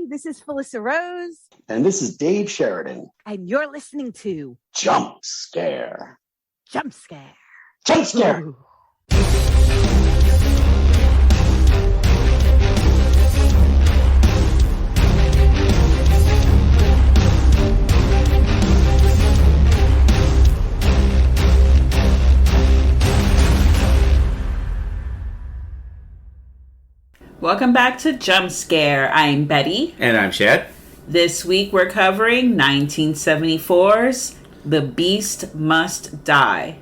this is Felissa Rose. And this is Dave Sheridan. And you're listening to Jump Scare. Jump Scare. Jump Scare. Ooh. Welcome back to Jump Scare. I'm Betty. And I'm Chad. This week we're covering 1974's The Beast Must Die.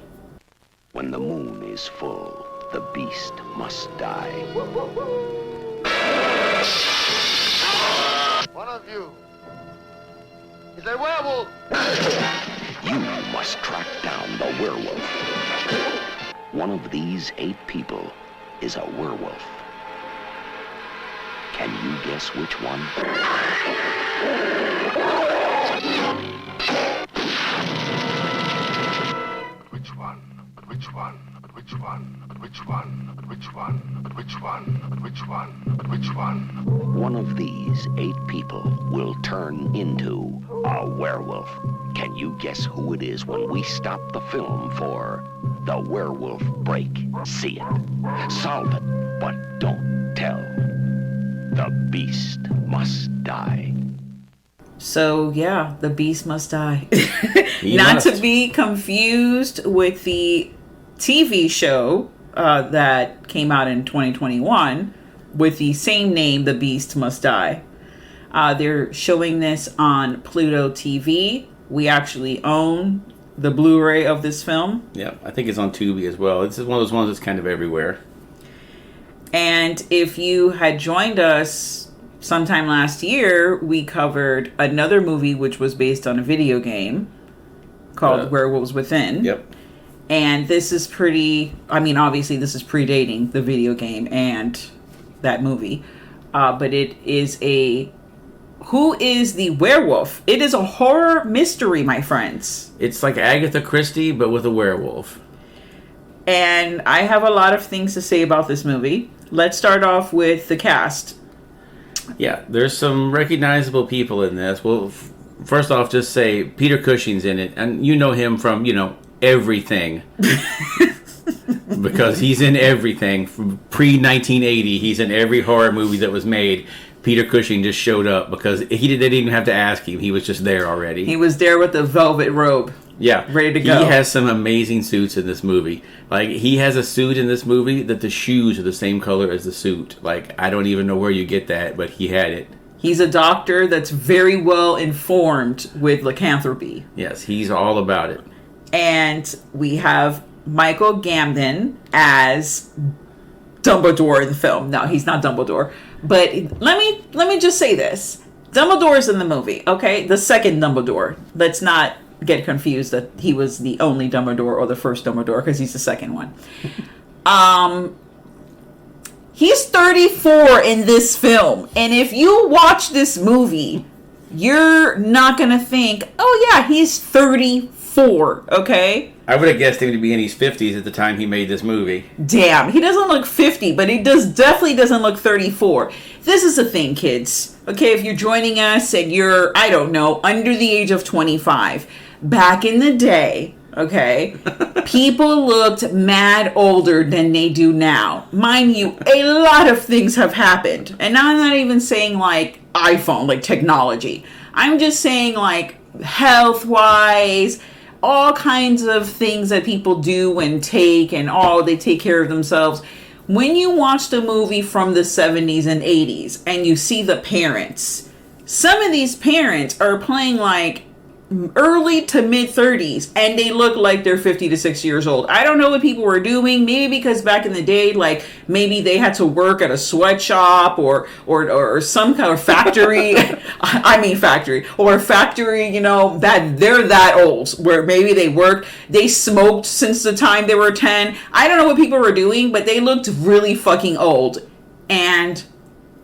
When the moon is full, the beast must die. One of you is a werewolf. You must track down the werewolf. One of these 8 people is a werewolf. Can you guess which one? Which one? But which one? But which one? But which one? But which one? But which one? But which one? But which one? One of these 8 people will turn into a werewolf. Can you guess who it is when we stop the film for the werewolf break? See it, solve it, but don't tell. The beast must die. So, yeah, the beast must die. Not to be confused with the TV show that came out in 2021 with the same name, The Beast Must Die. They're showing this on Pluto TV. We actually own the Blu-ray of this film. Yeah, I think it's on Tubi as well. It's one of those ones that's kind of everywhere. And if you had joined us sometime last year, we covered another movie which was based on a video game called Werewolves Within. Yep. And this is obviously this is predating the video game and that movie. But it is who is the werewolf? It is a horror mystery, my friends. It's like Agatha Christie, but with a werewolf. And I have a lot of things to say about this movie. Let's start off with the cast. Yeah, there's some recognizable people in this. Well, first off, just say Peter Cushing's in it. And you know him from, everything. Because he's in everything. From pre-1980, he's in every horror movie that was made. Peter Cushing just showed up because they didn't even have to ask him. He was just there already. He was there with the velvet robe. Yeah. Ready to go. He has some amazing suits in this movie. Like, he has a suit in this movie that the shoes are the same color as the suit. Like, I don't even know where you get that, but he had it. He's a doctor that's very well informed with lycanthropy. Yes, he's all about it. And we have Michael Gambon as Dumbledore in the film. No, he's not Dumbledore. But let me just say this. Dumbledore's in the movie, okay? The second Dumbledore. Let's not get confused that he was the only Dumbledore or the first Dumbledore, because he's the second one. He's 34 in this film. And if you watch this movie, you're not going to think, oh yeah, he's 34, okay? I would have guessed him to be in his 50s at the time he made this movie. Damn, he doesn't look 50, but he definitely doesn't look 34. This is the thing, kids. Okay, if you're joining us and you're, I don't know, under the age of 25, back in the day, okay, people looked mad older than they do now. Mind you, a lot of things have happened. And I'm not even saying like iPhone, like technology. I'm just saying like health-wise, all kinds of things that people do and take, and they take care of themselves. When you watch the movie from the 70s and 80s and you see the parents, some of these parents are playing like early to mid 30s and they look like they're 50 to 60 years old. I don't know what people were doing. Maybe because back in the day, like maybe they had to work at a sweatshop or some kind of factory. factory, that they're that old where maybe they smoked since the time they were 10. I don't know what people were doing, but they looked really fucking old. And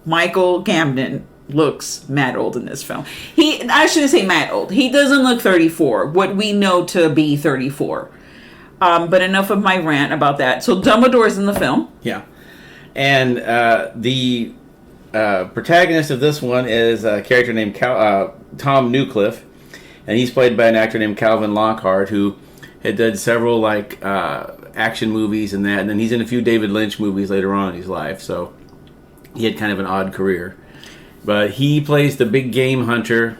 Michael Gambon looks mad old in this film. I shouldn't say mad old. He doesn't look 34, what we know to be 34. But enough of my rant about that. So Dumbledore's in the film. Yeah. And the protagonist of this one is a character named Tom Newcliffe, and he's played by an actor named Calvin Lockhart, who had done several like action movies and that, and then he's in a few David Lynch movies later on in his life. So he had kind of an odd career, but he plays the big game hunter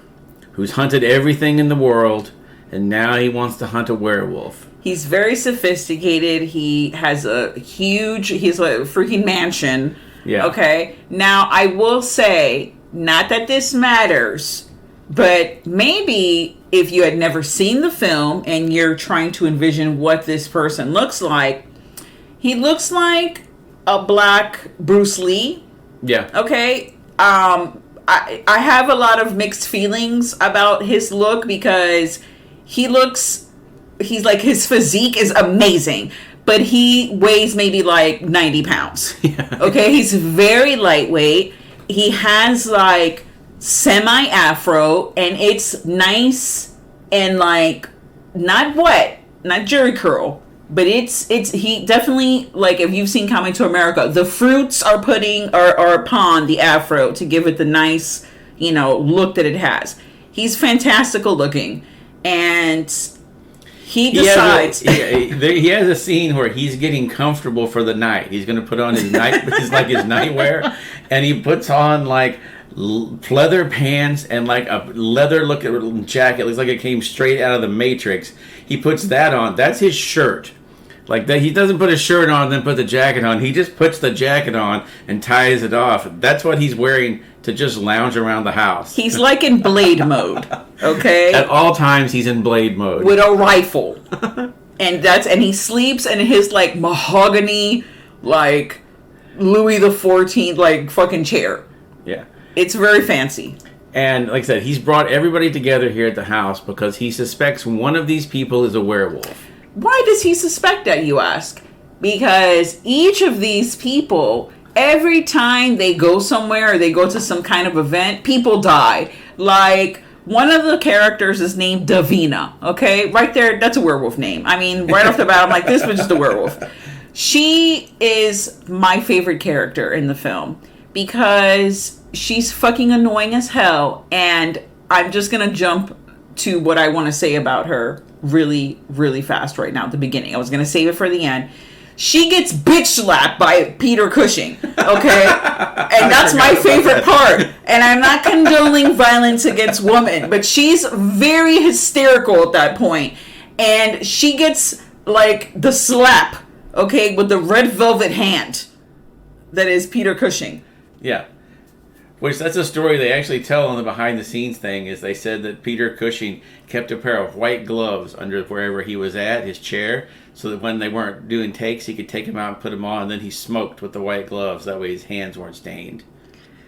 who's hunted everything in the world, and now he wants to hunt a werewolf. He's very sophisticated. He has he's a freaking mansion. Yeah. Okay. Now, I will say, not that this matters, but maybe if you had never seen the film and you're trying to envision what this person looks like, he looks like a black Bruce Lee. Yeah. Okay. I have a lot of mixed feelings about his look because he's like, his physique is amazing, but he weighs maybe like 90 pounds. Yeah. Okay, he's very lightweight. He has like semi-afro, and it's nice and like not wet, not jerry curl, but it's he definitely, like, if you've seen Coming to America, the fruits are upon the afro to give it the nice, look that it has. He's fantastical looking, and he decides. He has a scene where he's getting comfortable for the night. He's going to put on his his nightwear, and he puts on like leather pants and like a leather looking jacket. It looks like it came straight out of the Matrix. He puts that on. That's his shirt. Like that, he doesn't put his shirt on and then put the jacket on. He just puts the jacket on and ties it off. That's what he's wearing to just lounge around the house. He's like in Blade mode, okay? At all times, he's in Blade mode. With a rifle. and he sleeps in his, like, mahogany, like, Louis the 14th, like, fucking chair. Yeah. It's very fancy. And, like I said, he's brought everybody together here at the house because he suspects one of these people is a werewolf. Why does he suspect that, you ask? Because each of these people, every time they go somewhere or they go to some kind of event, people die. Like, one of the characters is named Davina, okay? Right there, that's a werewolf name. I mean, right off the bat, I'm like, this bitch is a werewolf. She is my favorite character in the film because she's fucking annoying as hell, and I'm just gonna jump to what I want to say about her really, really fast right now at the beginning. I was gonna save it for the end. She gets bitch slapped by Peter Cushing, okay? And that's my favorite part. And I'm not condoning violence against women, but she's very hysterical at that point. And she gets, like, the slap, okay, with the red velvet hand that is Peter Cushing. Yeah. Which, that's a story they actually tell on the behind-the-scenes thing, is they said that Peter Cushing kept a pair of white gloves under wherever he was at, his chair, so that when they weren't doing takes, he could take them out and put them on, and then he smoked with the white gloves. That way his hands weren't stained.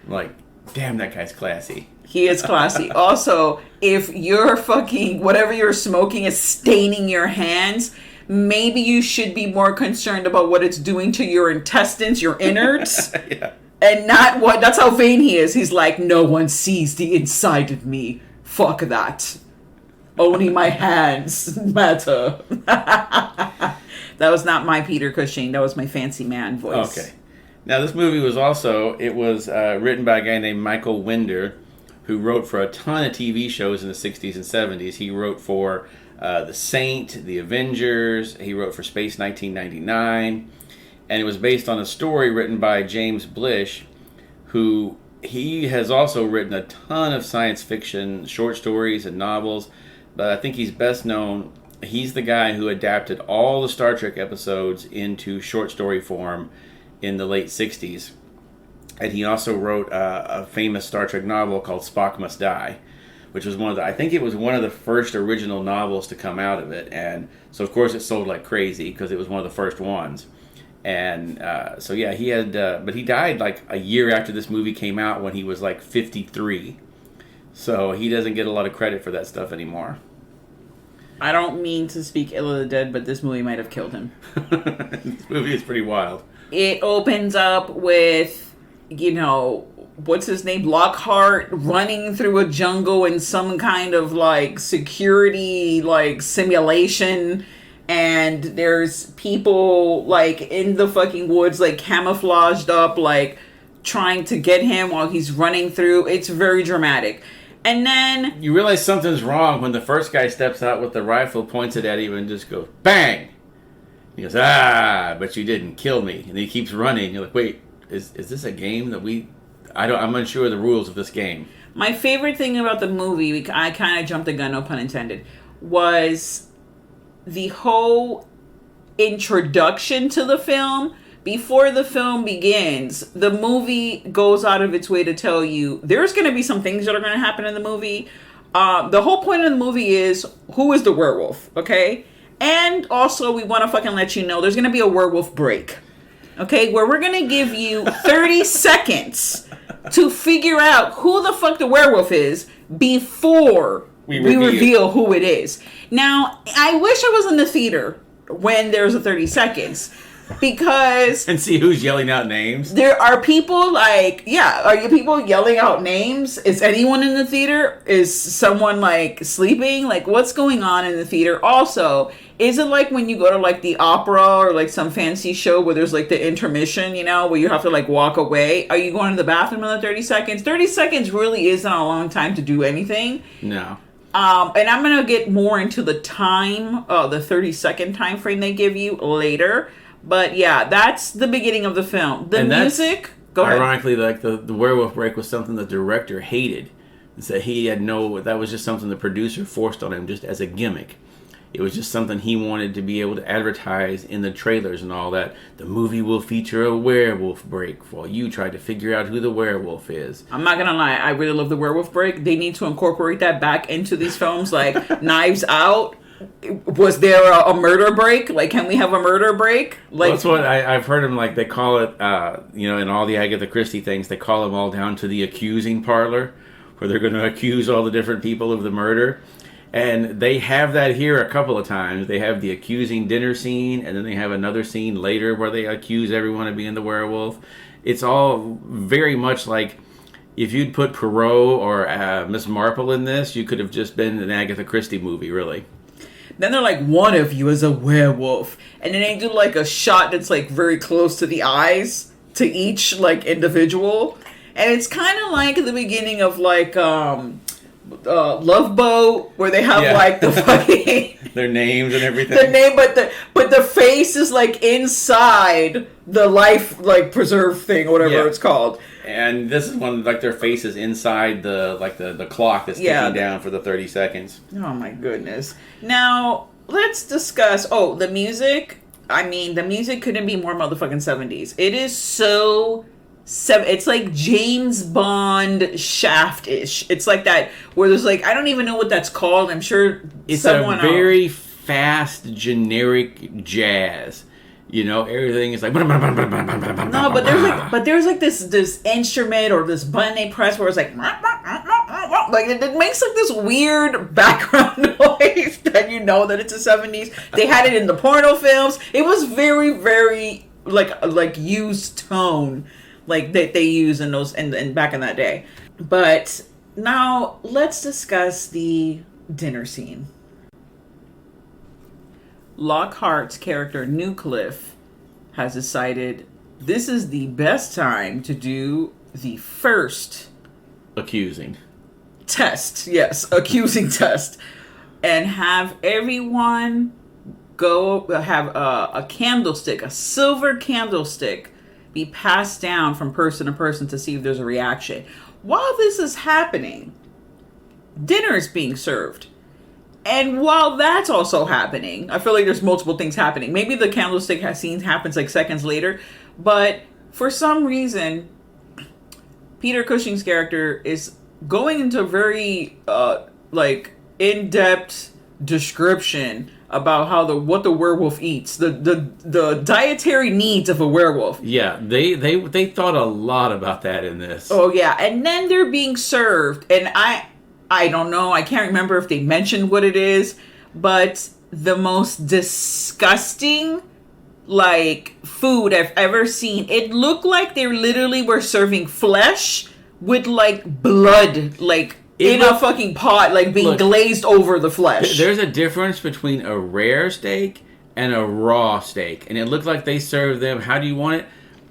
I'm like, damn, that guy's classy. He is classy. Also, if your fucking, whatever you're smoking is staining your hands, maybe you should be more concerned about what it's doing to your intestines, your innards. Yeah. And not what, that's how vain he is. He's like, no one sees the inside of me. Fuck that. Only my hands matter. That was not my Peter Cushing. That was my fancy man voice. Okay. Now, this movie was also, it was written by a guy named Michael Winder, who wrote for a ton of TV shows in the 60s and 70s. He wrote for The Saint, The Avengers. He wrote for Space 1999. And it was based on a story written by James Blish, who he has also written a ton of science fiction short stories and novels. But I think he's best known, he's the guy who adapted all the Star Trek episodes into short story form in the late 60s. And he also wrote a famous Star Trek novel called Spock Must Die, which was I think it was one of the first original novels to come out of it. And so, of course, it sold like crazy because it was one of the first ones. And so, yeah, he had, but he died like a year after this movie came out when he was like 53. So he doesn't get a lot of credit for that stuff anymore. I don't mean to speak ill of the dead, but this movie might have killed him. This movie is pretty wild. It opens up with, what's his name? Lockhart running through a jungle in some kind of like security, like simulation. And there's people like in the fucking woods, like camouflaged up, like trying to get him while he's running through. It's very dramatic. And then You realize something's wrong when the first guy steps out with the rifle, points it at him, and just goes, bang! He goes, but you didn't kill me. And he keeps running. You're like, wait, is this a game that I'm unsure of the rules of this game. my favorite thing about the movie, I kind of jumped the gun, no pun intended, was the whole introduction to the film. Before the film begins, the movie goes out of its way to tell you there's going to be some things that are going to happen in the movie. The whole point of the movie is, who is the werewolf, okay? And also, we want to fucking let you know there's going to be a werewolf break, okay? Where we're going to give you 30 seconds to figure out who the fuck the werewolf is before we reveal who it is. Now, I wish I was in the theater when there's a 30 seconds. Because and see who's yelling out names. There are people are you people yelling out names? Is anyone in the theater? Is someone sleeping? What's going on in the theater? Also, is it like when you go to the opera or some fancy show where there's the intermission, where you have to walk away? Are you going to the bathroom in the 30 seconds? 30 seconds really isn't a long time to do anything. No. And I'm going to get more into the time, the 30-second time frame they give you later. But yeah, that's the beginning of the film. The music, go ahead. Ironically, the werewolf break was something the director hated. And said that was just something the producer forced on him just as a gimmick. It was just something he wanted to be able to advertise in the trailers and all that. The movie will feature a werewolf break while you try to figure out who the werewolf is. I'm not going to lie. I really love the werewolf break. They need to incorporate that back into these films, like Knives Out. Was there a murder break? Can we have a murder break? That's what I've heard them they call it, in all the Agatha Christie things, they call them all down to the accusing parlor, where they're going to accuse all the different people of the murder. And they have that here a couple of times. They have the accusing dinner scene, and then they have another scene later where they accuse everyone of being the werewolf. It's all very much like if you'd put Poirot or Miss Marple in this, you could have just been an Agatha Christie movie, really. Then they're like, one of you is a werewolf. And then they do a shot that's very close to the eyes to each individual. And it's kind of like the beginning of Love Boat, where they have the fucking their names and everything. The name, but the face is inside the life preserve thing or whatever it's called. And this is one their faces inside the clock that's ticking down for the 30 seconds. Oh my goodness! Now let's discuss. Oh, the music. I mean, the music couldn't be more motherfucking 70s. It is so. It's like James Bond Shaft-ish. It's like that where there's I don't even know what that's called. I'm sure it's a very fast generic jazz. Everything is no, but there's this instrument or this button they press where it's it makes this weird background noise that that it's the 70s. They had it in the porno films. It was very, very used tone. That they use in those and back in that day. But now let's discuss the dinner scene. Lockhart's character Newcliffe has decided this is the best time to do the first accusing test. Yes, accusing test, and have everyone go have a candlestick, a silver candlestick, be passed down from person to person to see if there's a reaction. While this is happening, dinner is being served. And while that's also happening, I feel like there's multiple things happening. Maybe the candlestick scene happens seconds later, but for some reason, Peter Cushing's character is going into a very in-depth description about what the werewolf eats, the dietary needs of a werewolf. Yeah, they thought a lot about that in this. Oh yeah, and then they're being served, and I don't know, I can't remember if they mentioned what it is, but the most disgusting food I've ever seen. It looked like they literally were serving flesh with blood in a fucking pot, being glazed over the flesh. There's a difference between a rare steak and a raw steak, and it looked like they served them. How do you want it?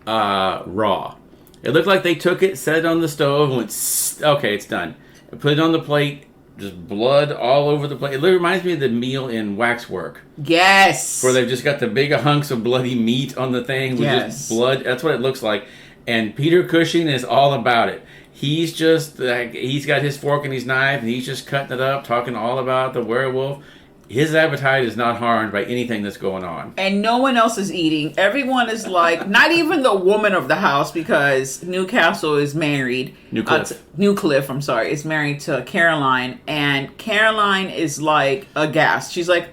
Raw. It looked like they took it, set it on the stove, and went, okay, it's done. Put it on the plate, just blood all over the plate. It reminds me of the meal in Waxwork. Yes. Where they've just got the big hunks of bloody meat on the thing with Yes. just blood. That's what it looks like. And Peter Cushing is all about it. He's just, he's got his fork and his knife, and he's just cutting it up, talking all about the werewolf. His appetite is not harmed by anything that's going on. And no one else is eating. Everyone is like, not even the woman of the house, because Newcastle is married. Newcliffe, I'm sorry, is married to Caroline. And Caroline is like aghast. She's like,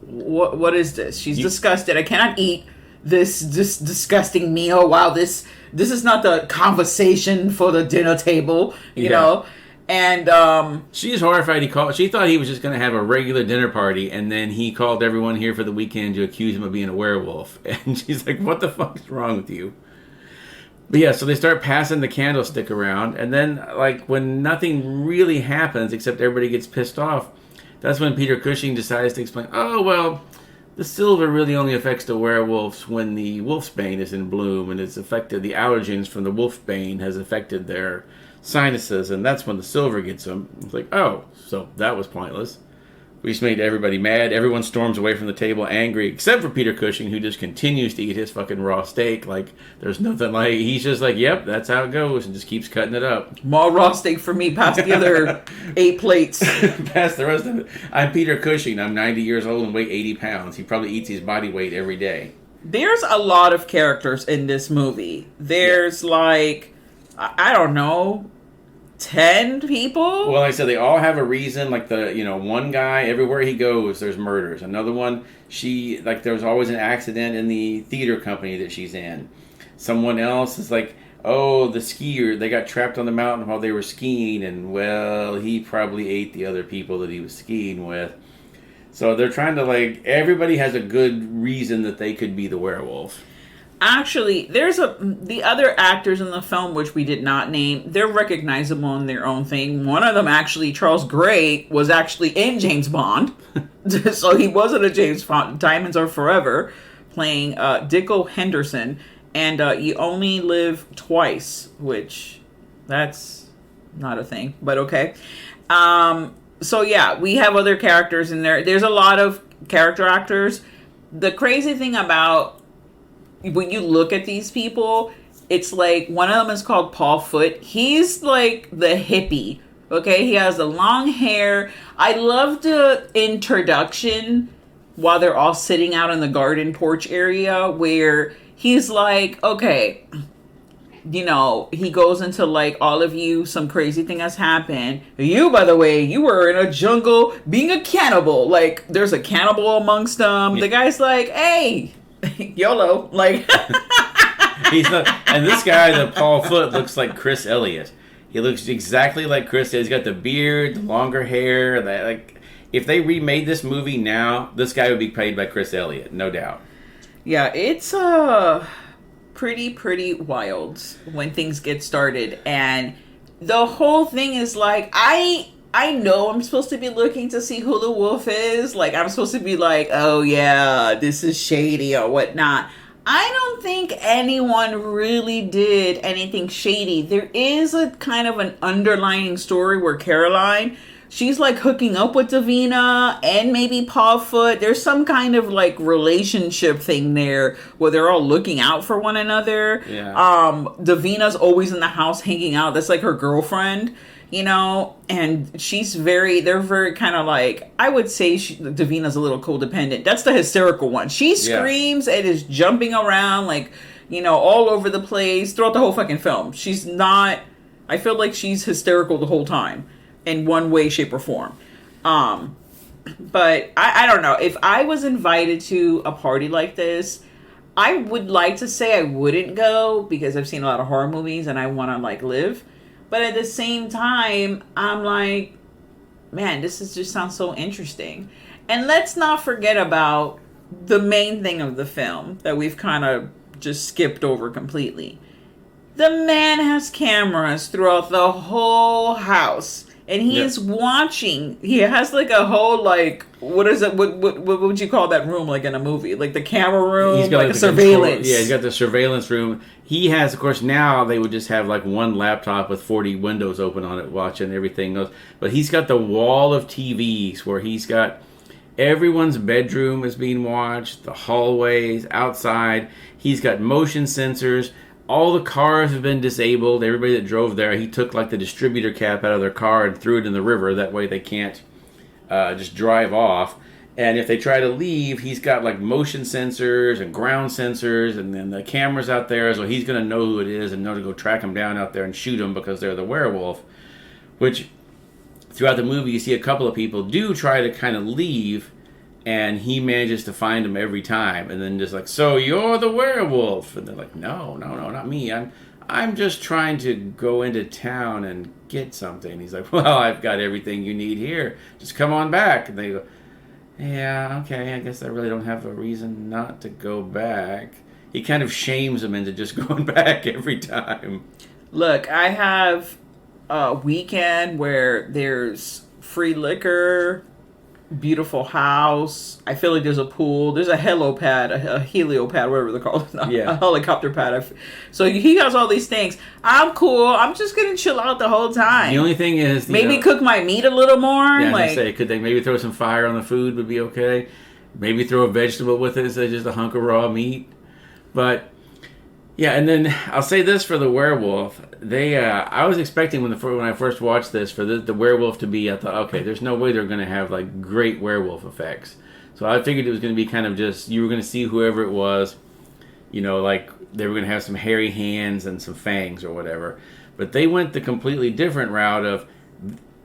what is this? She's disgusted. I cannot eat this disgusting meal. Wow, this is not the conversation for the dinner table, you know? And she's horrified. She thought he was just going to have a regular dinner party, and then he called everyone here for the weekend to accuse him of being a werewolf. And she's like, "What the fuck is wrong with you?" But yeah, so they start passing the candlestick around, and then like when nothing really happens except everybody gets pissed off, that's when Peter Cushing decides to explain, "Oh well, the silver really only affects the werewolves when the wolfsbane is in bloom, and it's affected the allergens from the wolfsbane has affected their sinuses, and that's when the silver gets them." It's like, oh, so that was pointless. We just made everybody mad. Everyone storms away from the table angry, except for Peter Cushing, who just continues to eat his fucking raw steak like there's nothing. Like, he's just like, yep, that's how it goes, and just keeps cutting it up. More raw steak for me, past the other 8 plates. Past the rest of it. I'm Peter Cushing. I'm 90 years old and weigh 80 pounds. He probably eats his body weight every day. There's a lot of characters in this movie. There's like, I don't know, 10 people? Well, like I said, they all have a reason. Like one guy, everywhere he goes, there's murders. Another one, there's always an accident in the theater company that she's in. Someone else is like, oh, the skier, they got trapped on the mountain while they were skiing, and well, he probably ate the other people that he was skiing with. So they're trying to everybody has a good reason that they could be the werewolf. Actually, there's the other actors in the film, which we did not name. They're recognizable in their own thing. One of them, actually, Charles Gray, was actually in James Bond. So he wasn't a James Bond. Diamonds Are Forever, playing Dicko Henderson. And You Only Live Twice, which that's not a thing, but okay. So yeah, we have other characters in there. There's a lot of character actors. The crazy thing about when you look at these people, it's like one of them is called Paul Foote. He's like the hippie. Okay, he has the long hair. I love the introduction while they're all sitting out in the garden porch area where he's like, okay, he goes into all of you, some crazy thing has happened. You, by the way, you were in a jungle being a cannibal. There's a cannibal amongst them. Yeah. The guy's like, hey, YOLO. He's not, and this guy, the Paul Foote, looks like Chris Elliott. He looks exactly like Chris. He's got the beard, the longer hair. If they remade this movie now, this guy would be played by Chris Elliott, no doubt. Yeah, it's pretty wild when things get started, and the whole thing is I know I'm supposed to be looking to see who the wolf is. I'm supposed to be oh yeah, this is shady or whatnot. I don't think anyone really did anything shady. There is a kind of an underlying story where Caroline, she's hooking up with Davina and maybe Paul Foote. There's some kind of relationship thing there where they're all looking out for one another. Yeah. Davina's always in the house hanging out. That's her girlfriend, and they're very kind of I would say Davina's a little codependent. That's the hysterical one. She screams and is jumping around all over the place throughout the whole fucking film. She's not, I feel like she's hysterical the whole time in one way, shape, or form. But I don't know. If I was invited to a party like this, I would like to say I wouldn't go because I've seen a lot of horror movies and I want to live. But at the same time, I'm man, just sounds so interesting. And let's not forget about the main thing of the film that we've kind of just skipped over completely. The man has cameras throughout the whole house. and he is watching. He has like a whole like what is it? What would you call that room like in a movie? Like the camera room, He's got like a the surveillance. Yeah, he's got the surveillance room. He has, of course, now they would just have like one laptop with 40 windows open on it, watching everything else. But he's got the wall of TVs where he's got everyone's bedroom is being watched, the hallways, outside. He's got motion sensors. All the cars have been disabled. Everybody that drove there, he took like the distributor cap out of their car and threw it in the river. That way they can't just drive off. And if they try to leave, he's got like motion sensors and ground sensors, and then the cameras out there. So he's going to know who it is and know to go track them down out there and shoot them because they're the werewolf. Which throughout the movie, you see a couple of people do try to kind of leave, and he manages to find them every time, and then just like, so you're the werewolf, and they're like, no, not me. I'm just trying to go into town and get something. He's like, well, I've got everything you need here. Just come on back. And they go, yeah, okay. I guess I really don't have a reason not to go back. He kind of shames them into just going back every time. Look, I have a weekend where there's free liquor, beautiful house. I feel like there's a pool. There's a helipad, a heliopad, whatever they're called. Yeah. A helicopter pad. So he has all these things. I'm cool. I'm just going to chill out the whole time. The only thing is... maybe cook my meat a little more. Yeah, like, I say, could they maybe throw some fire on the food would be okay? Maybe throw a vegetable with it instead of just a hunk of raw meat. But... yeah, and then I'll say this for the werewolf. I was expecting when I first watched this for the werewolf to be, I thought, okay, there's no way they're going to have like great werewolf effects. So I figured it was going to be kind of just, you were going to see whoever it was, like they were going to have some hairy hands and some fangs or whatever. But they went the completely different route of,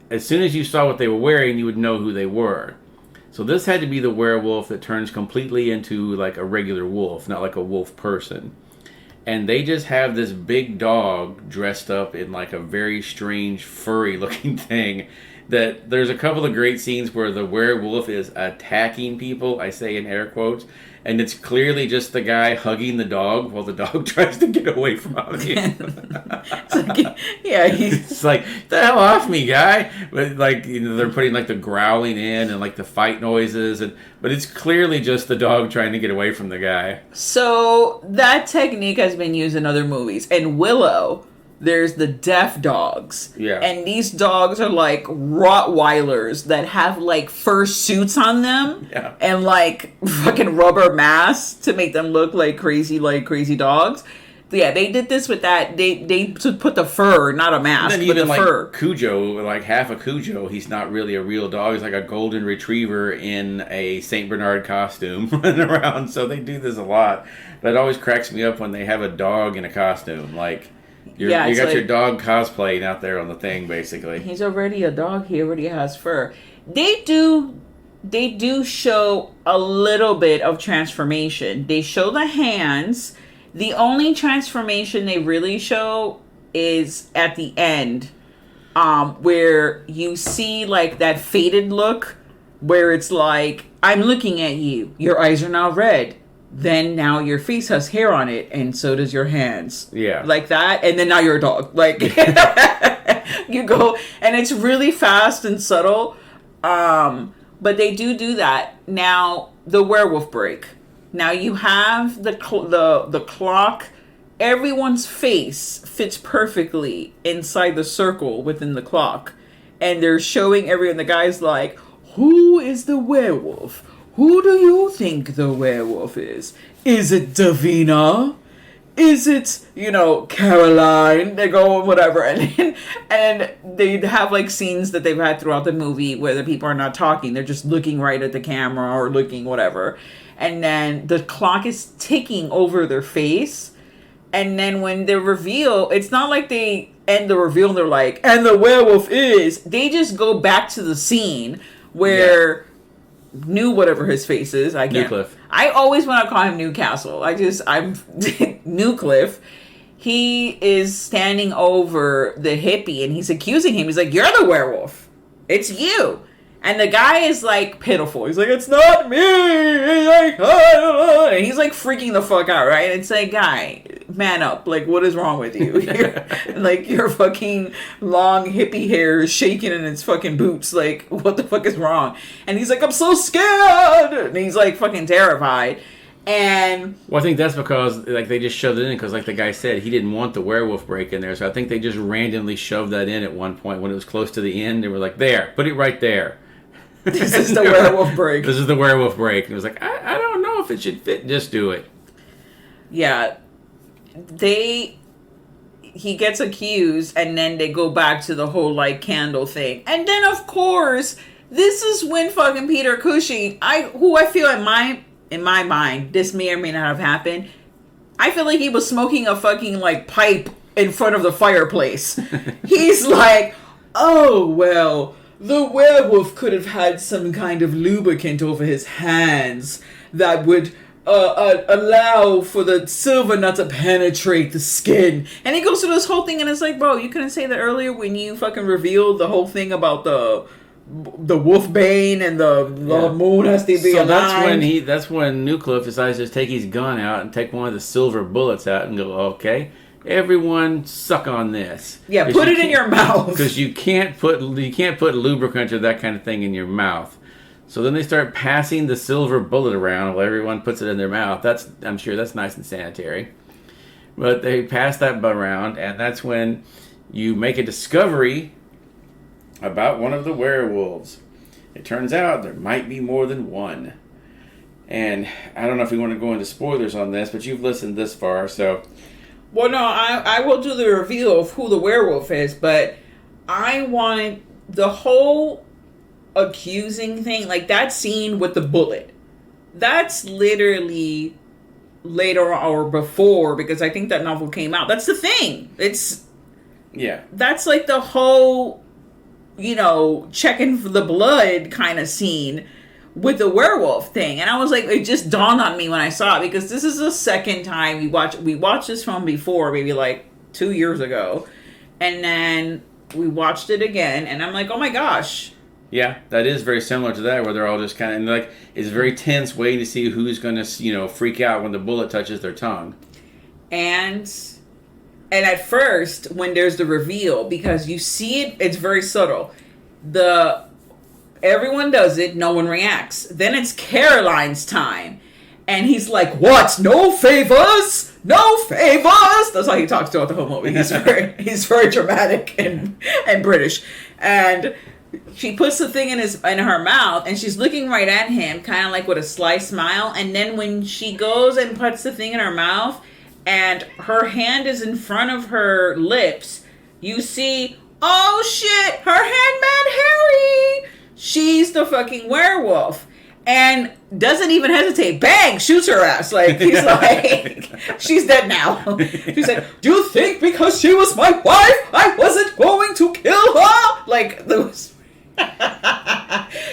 as soon as you saw what they were wearing, you would know who they were. So this had to be the werewolf that turns completely into like a regular wolf, not like a wolf person. And they just have this big dog dressed up in like a very strange furry looking thing that there's a couple of great scenes where the werewolf is attacking people, I say in air quotes, and it's clearly just the guy hugging the dog while the dog tries to get away from him. It's like, the hell off me, guy. But like, they're putting like the growling in and like the fight noises, but it's clearly just the dog trying to get away from the guy. So that technique has been used in other movies. In Willow, there's the deaf dogs. Yeah. And these dogs are like Rottweilers that have like fur suits on them. Yeah. And like fucking rubber masks to make them look like crazy dogs. Yeah, they did this with that. They put the fur, not a mask, and then but even the like fur. Cujo, like half a Cujo, he's not really a real dog. He's like a golden retriever in a Saint Bernard costume running around. So they do this a lot. But it always cracks me up when they have a dog in a costume. Like, you got like, your dog cosplaying out there on the thing, basically. He's already a dog. He already has fur. They do show a little bit of transformation. They show the hands. The only transformation they really show is at the end, where you see like that faded look, where it's like, I'm looking at you. Your eyes are now red. Then now your face has hair on it, and so does your hands. Yeah. Like that, and then now you're a dog. Like, you go, and it's really fast and subtle. But they do that. Now, the werewolf break. Now you have the clock. Everyone's face fits perfectly inside the circle within the clock. And they're showing everyone, the guy's like, who is the werewolf? Who do you think the werewolf is? Is it Davina? Is it, Caroline? They go, whatever. And they have like scenes that they've had throughout the movie where the people are not talking. They're just looking right at the camera or looking whatever. And then the clock is ticking over their face. And then when they reveal, it's not like they end the reveal and they're like, and the werewolf is. They just go back to the scene where... New whatever his face is. I can't. Newcliffe. I always want to call him Newcastle. I'm Newcliffe. He is standing over the hippie and he's accusing him. He's like, you're the werewolf. It's you. And the guy is like pitiful. He's like, it's not me. And he's like freaking the fuck out, right? And it's like, guy, man up. Like, what is wrong with you? Like, your fucking long hippie hair is shaking in its fucking boots. Like, what the fuck is wrong? And he's like, I'm so scared. And he's like fucking terrified. And well, I think that's because like they just shoved it in because like the guy said he didn't want the werewolf break in there, so I think they just randomly shoved that in at one point when it was close to the end. They were like, there, put it right there. This is the werewolf break. This is the werewolf break. And it was like, I don't know if it should fit. Just do it. Yeah. He gets accused, and then they go back to the whole, like, candle thing. And then, of course, this is when fucking Peter Cushing, who I feel in my mind, this may or may not have happened, I feel like he was smoking a fucking, like, pipe in front of the fireplace. He's like, oh, well, the werewolf could have had some kind of lubricant over his hands that would allow for the silver not to penetrate the skin. And he goes through this whole thing, and it's like, bro, you couldn't say that earlier when you fucking revealed the whole thing about the wolf bane and the moon has to be aligned. That's when Newcliffe decides to just take his gun out and take one of the silver bullets out and go, okay, everyone suck on this. Yeah, put it in your mouth. Because you can't put lubricant or that kind of thing in your mouth. So then they start passing the silver bullet around while everyone puts it in their mouth. I'm sure that's nice and sanitary. But they pass that around, and that's when you make a discovery about one of the werewolves. It turns out there might be more than one. And I don't know if we want to go into spoilers on this, but you've listened this far, so... Well, no, I will do the reveal of who the werewolf is, but I want the whole accusing thing, like that scene with the bullet. That's literally later or before, because I think that novel came out. That's the thing. That's like the whole, checking for the blood kind of scene with the werewolf thing. And I was like, it just dawned on me when I saw it, because this is the second time we watched this film before, maybe like 2 years ago, and then we watched it again, and I'm like, oh my gosh. Yeah, that is very similar to that, where they're all just kind of like, it's very tense waiting to see who's going to, freak out when the bullet touches their tongue. And at first, when there's the reveal, because you see it, it's very subtle. Everyone does it, no one reacts. Then it's Caroline's time. And he's like, what? No favors? No favors? That's how he talks throughout the whole movie. He's very dramatic and British. And she puts the thing in her mouth, and she's looking right at him, kind of like with a sly smile. And then when she goes and puts the thing in her mouth, and her hand is in front of her lips, you see, oh shit, her handman Harry! She's the fucking werewolf. And doesn't even hesitate. Bang! Shoots her ass. Like, he's like, she's dead now. She's like, do you think because she was my wife, I wasn't going to kill her? Like, those.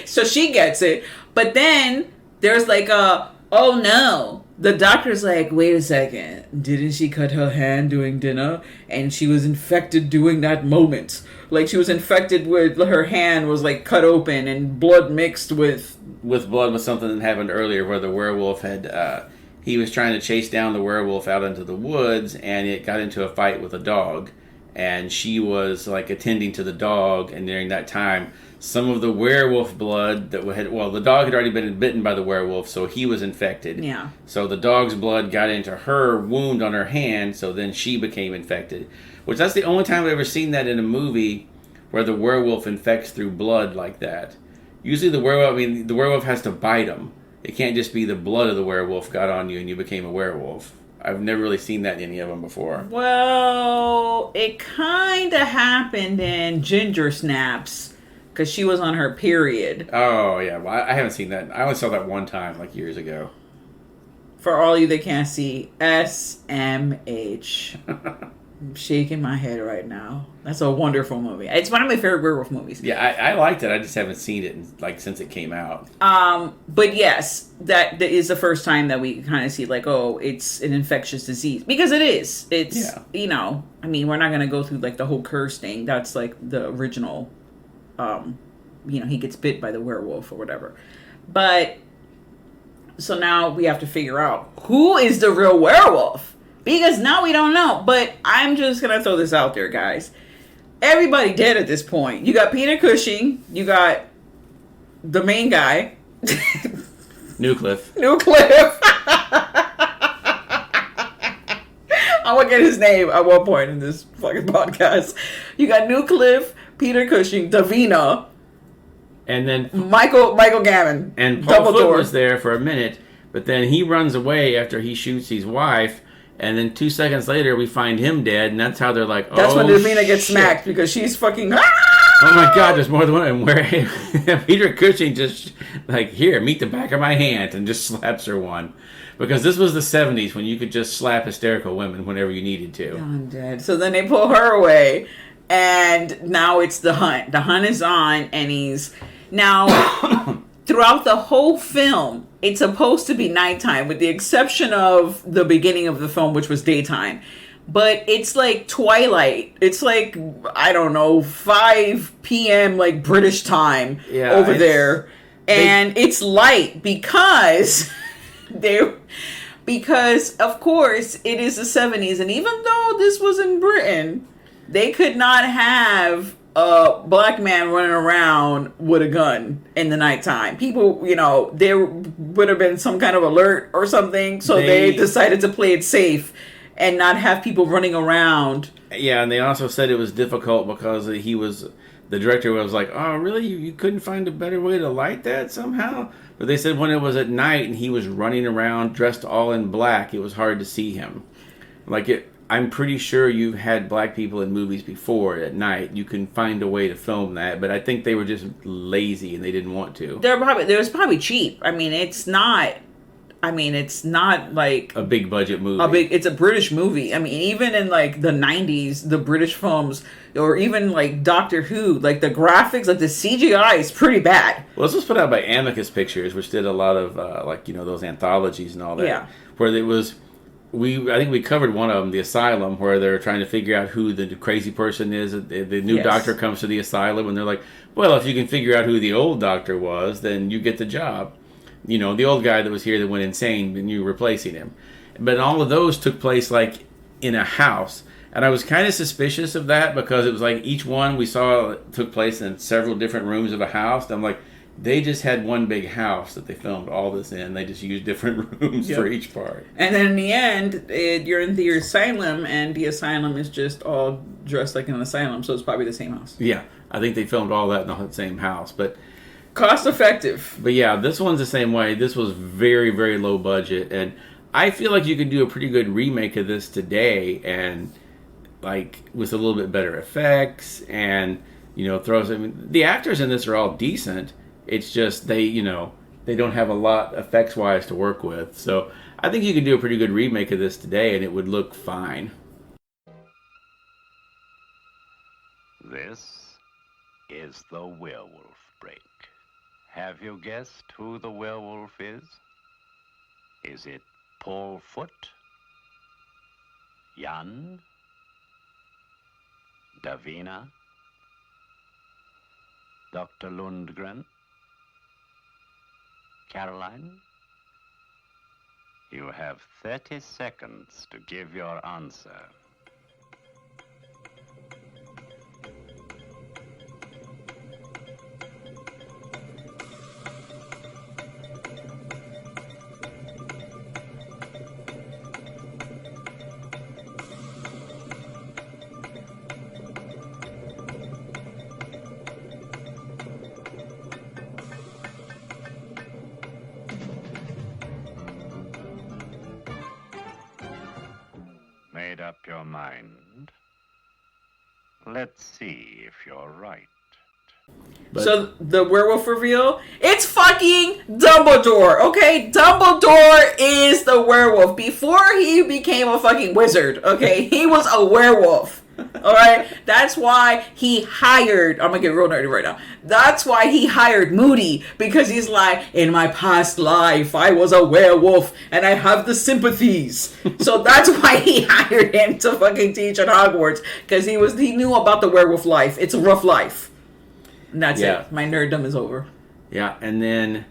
So she gets it. But then there's like oh no. The doctor's like, wait a second. Didn't she cut her hand during dinner? And she was infected during that moment. Like, she was infected with, her hand was like cut open and blood mixed with blood with something that happened earlier where the werewolf had, he was trying to chase down the werewolf out into the woods, and it got into a fight with a dog. And she was like attending to the dog, and during that time, some of the werewolf blood the dog had already been bitten by the werewolf, so he was infected. Yeah. So the dog's blood got into her wound on her hand, so then she became infected. Which, that's the only time I've ever seen that in a movie where the werewolf infects through blood like that. Usually the werewolf has to bite him. It can't just be the blood of the werewolf got on you and you became a werewolf. I've never really seen that in any of them before. Well, it kind of happened in Ginger Snaps, because she was on her period. Oh, yeah. Well, I haven't seen that. I only saw that one time, like years ago. For all you that can't see, SMH. I'm shaking my head right now. That's a wonderful movie. It's one of my favorite werewolf movies. Yeah, I liked it. I just haven't seen it since it came out. But yes, that is the first time that we kind of see it's an infectious disease, because it is. It's we're not gonna go through the whole curse thing. That's the original he gets bit by the werewolf or whatever. But so now we have to figure out who is the real werewolf, because now we don't know. But I'm just gonna throw this out there, guys. Everybody dead at this point. You got Peter Cushing. You got the main guy. Newcliffe. I want to get his name at one point in this fucking podcast. You got Newcliffe, Peter Cushing, Davina, and then Michael Gambon. And Paul Foot was there for a minute, but then he runs away after he shoots his wife, and then 2 seconds later we find him dead, and that's how they're like, that's when Davina gets smacked because she's fucking... Oh my God, there's more than one. And where Peter Cushing just like, here, meet the back of my hand, and just slaps her one. Because this was the 70s when you could just slap hysterical women whenever you needed to. Oh, I'm dead. So then they pull her away, and now it's the hunt. The hunt is on, and he's... Now, throughout the whole film, it's supposed to be nighttime, with the exception of the beginning of the film, which was daytime. But it's like twilight. It's like, I don't know, 5 p.m. like British time over there. And it's light because... because of course it is the 70s, and even though this was in Britain, they could not have a black man running around with a gun in the nighttime. People, there would have been some kind of alert or something, so they decided to play it safe and not have people running around. Yeah, and they also said it was difficult because the director was like, oh really, you couldn't find a better way to light that somehow? But they said when it was at night and he was running around dressed all in black, it was hard to see him. I'm pretty sure you've had black people in movies before at night. You can find a way to film that, but I think they were just lazy and they didn't want to. It was probably cheap. It's not like a big budget movie. It's a British movie. Even in like the 90s, the British films, or even like Doctor Who, like the graphics, like the CGI is pretty bad. Well, this was put out by Amicus Pictures, which did a lot of those anthologies and all that. Yeah. Where it was, I think we covered one of them, The Asylum, where they're trying to figure out who the crazy person is. The new doctor comes to the asylum, and they're like, well, if you can figure out who the old doctor was, then you get the job. The old guy that was here that went insane, and you replacing him. But all of those took place like in a house. And I was kind of suspicious of that because it was like each one we saw took place in several different rooms of a house. And I'm like, they just had one big house that they filmed all this in. They just used different rooms for each part. And then in the end, you're in the asylum, and the asylum is just all dressed like an asylum. So it's probably the same house. Yeah, I think they filmed all that in the same house. But cost effective. But yeah, this one's the same way. This was very, very low budget. And I feel like you could do a pretty good remake of this today, and like with a little bit better effects and the actors in this are all decent. It's just they don't have a lot effects wise to work with. So I think you could do a pretty good remake of this today and it would look fine. This is the Werewolf Break. Have you guessed who the werewolf is? Is it Paul Foot? Jan? Davina? Dr. Lundgren? Caroline? You have 30 seconds to give your answer. Made up your mind? Let's see if you're right. So the werewolf reveal, it's fucking Dumbledore, okay? Dumbledore is the werewolf. Before he became a fucking wizard, okay? He was a werewolf, alright? That's why he hired, I'm gonna get real nerdy right now. That's why he hired Moody, because he's like, in my past life, I was a werewolf, and I have the sympathies. So that's why he hired him to fucking teach at Hogwarts, because he knew about the werewolf life. It's a rough life. And that's Yeah. it. My nerddom is over. Yeah, and then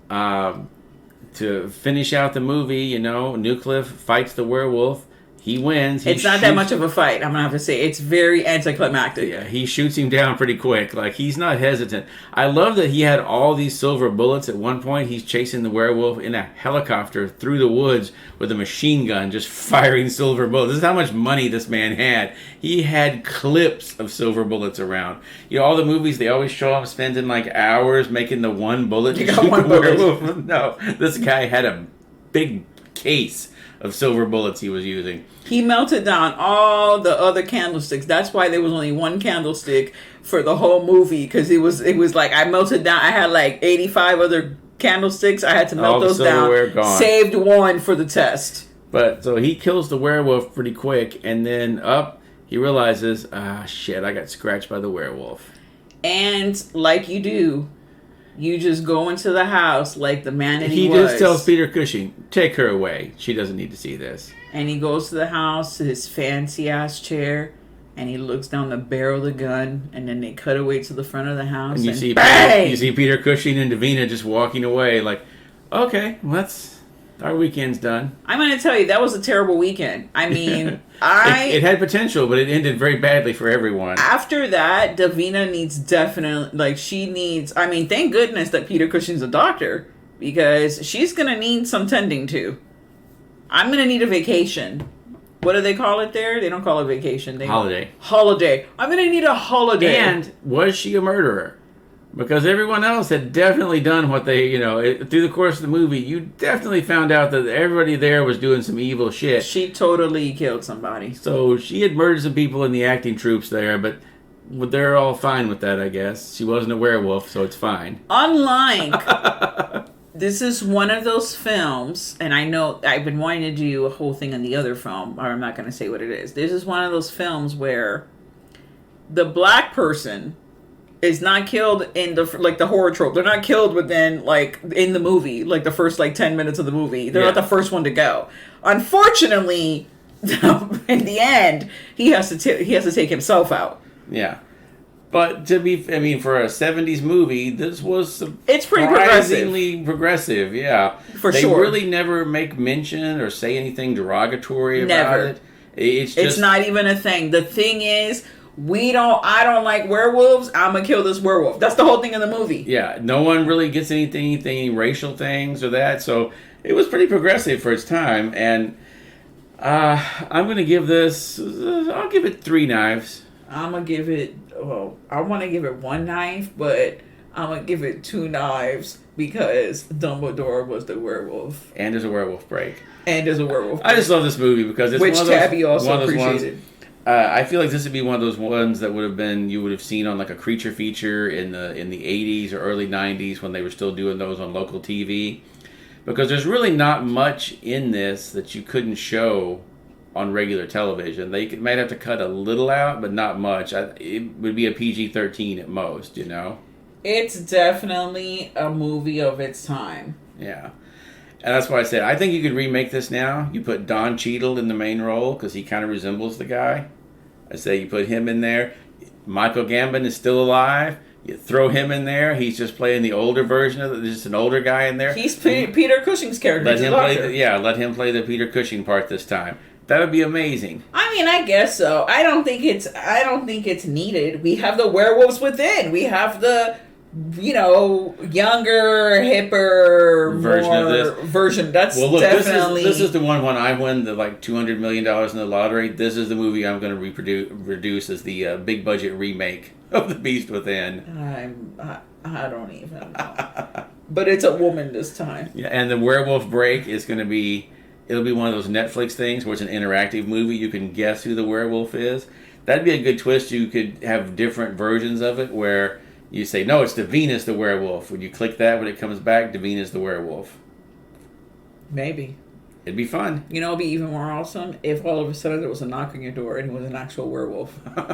to finish out the movie, Newcliffe fights the werewolf. He wins. It's not that much of a fight, I'm going to have to say. It's very anticlimactic. Yeah, he shoots him down pretty quick. Like, he's not hesitant. I love that he had all these silver bullets. At one point, he's chasing the werewolf in a helicopter through the woods with a machine gun, just firing silver bullets. This is how much money this man had. He had clips of silver bullets around. All the movies, they always show him spending, like, hours making the one bullet to shoot the werewolf. No, this guy had a big case of silver bullets he was using. He melted down all the other candlesticks. That's why there was only one candlestick for the whole movie, because it was like I melted down. I had like 85 other candlesticks. I had to melt those down. Gone. Saved one for the test. But so he kills the werewolf pretty quick, and then he realizes, shit, I got scratched by the werewolf. And like you do, you just go into the house like the man that he He was. just tells Peter Cushing, take her away. She doesn't need to see this. And he goes to the house, to his fancy-ass chair, and he looks down the barrel of the gun, and then they cut away to the front of the house, And you see Peter Cushing and Davina just walking away like, okay, our weekend's done. I'm going to tell you, that was a terrible weekend. I mean, It had potential, but it ended very badly for everyone. After that, Davina needs thank goodness that Peter Cushing's a doctor, because she's going to need some tending to. I'm going to need a vacation. What do they call it there? They don't call it vacation. Holiday. I'm going to need a holiday. And was she a murderer? Because everyone else had definitely done what they, through the course of the movie, you definitely found out that everybody there was doing some evil shit. She totally killed somebody. So she had murdered some people in the acting troops there, but they're all fine with that, I guess. She wasn't a werewolf, so it's fine. Unlike, this is one of those films, and I know I've been wanting to do a whole thing on the other film, or I'm not going to say what it is. This is one of those films where the black person is not killed in the horror trope. They're not killed within, in the movie, the first 10 minutes of the movie. They're not the first one to go. Unfortunately, in the end, he has to take himself out. Yeah. But for a 70s movie, this was it's pretty surprisingly progressive. Yeah. For sure. They really never make mention or say anything derogatory about it. It's not even a thing. The thing is, I don't like werewolves, I'm gonna kill this werewolf. That's the whole thing in the movie. Yeah, no one really gets any racial things or that, so it was pretty progressive for its time, and I'm gonna give this, I'll give it 3 knives. I'm gonna give it, I want to give it 1 knife, but I'm gonna give it 2 knives, because Dumbledore was the werewolf. And there's a werewolf break. I just love this movie because it's which one of those, Tabby also appreciated. I feel like this would be one of those ones that you would have seen on a creature feature in the 80s or early 90s when they were still doing those on local TV, because there's really not much in this that you couldn't show on regular television. They might have to cut a little out, but not much. It would be a PG-13 at most, It's definitely a movie of its time. Yeah. And that's why I said, I think you could remake this now. You put Don Cheadle in the main role, because he kind of resembles the guy. I say you put him in there. Michael Gambon is still alive. You throw him in there. He's just playing the older version of it. There's just an older guy in there. He's Peter Cushing's character. Let him play the Peter Cushing part this time. That would be amazing. I guess so. I don't think it's needed. We have the werewolves within. We have the younger, hipper version. That's definitely. This is the one when I win the $200 million in the lottery. This is the movie I'm going to reproduce as the big budget remake of The Beast Within. I don't even know. But it's a woman this time. Yeah, and the werewolf break is going to be. It'll be one of those Netflix things where it's an interactive movie. You can guess who the werewolf is. That'd be a good twist. You could have different versions of it where. You say, no, it's Davina's the werewolf. When you click that, when it comes back, Davina's the werewolf. Maybe. It'd be fun. It'd be even more awesome if all of a sudden there was a knock on your door and it was an actual werewolf. I'm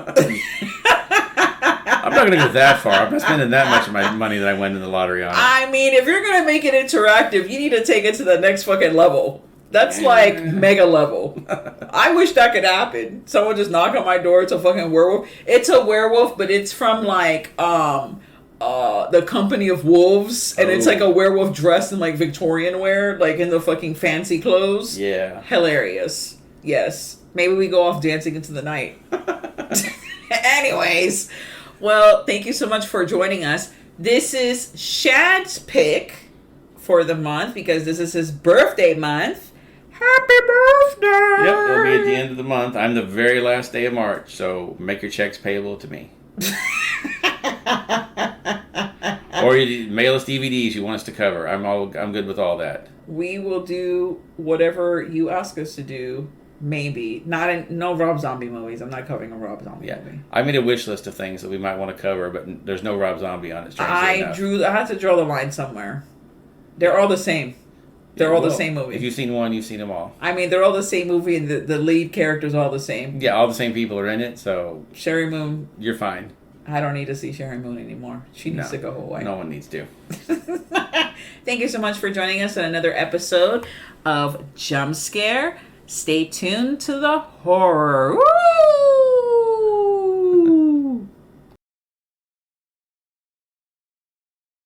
not going to go that far. I'm not spending that much of my money that I went in the lottery on it. If you're going to make it interactive, you need to take it to the next fucking level. That's mega level. I wish that could happen. Someone just knock on my door. It's a fucking werewolf. It's a werewolf, but it's from The Company of Wolves, and it's like a werewolf dressed in like Victorian wear, like in the fucking fancy clothes. Yeah. Hilarious. Yes. Maybe we go off dancing into the night. Anyways, well, thank you so much for joining us. This is Shad's pick for the month because this is his birthday month. Happy birthday! Yep, it'll be at the end of the month. I'm the very last day of March, so make your checks payable to me. Or you mail us DVDs you want us to cover. I'm good with all that. We will do whatever you ask us to do. Maybe no Rob Zombie movies. I'm not covering a Rob Zombie movie. I made a wish list of things that we might want to cover, but there's no Rob Zombie on it. I had to draw the line somewhere. They're all the same. They're all the same movie. If you've seen one, you've seen them all. I mean, they're all the same movie, and the lead character's all the same. Yeah, all the same people are in it, so Sherry Moon. You're fine. I don't need to see Sherry Moon anymore. She needs to go away. No one needs to. Thank you so much for joining us on another episode of Jump Scare. Stay tuned to the horror. Woo!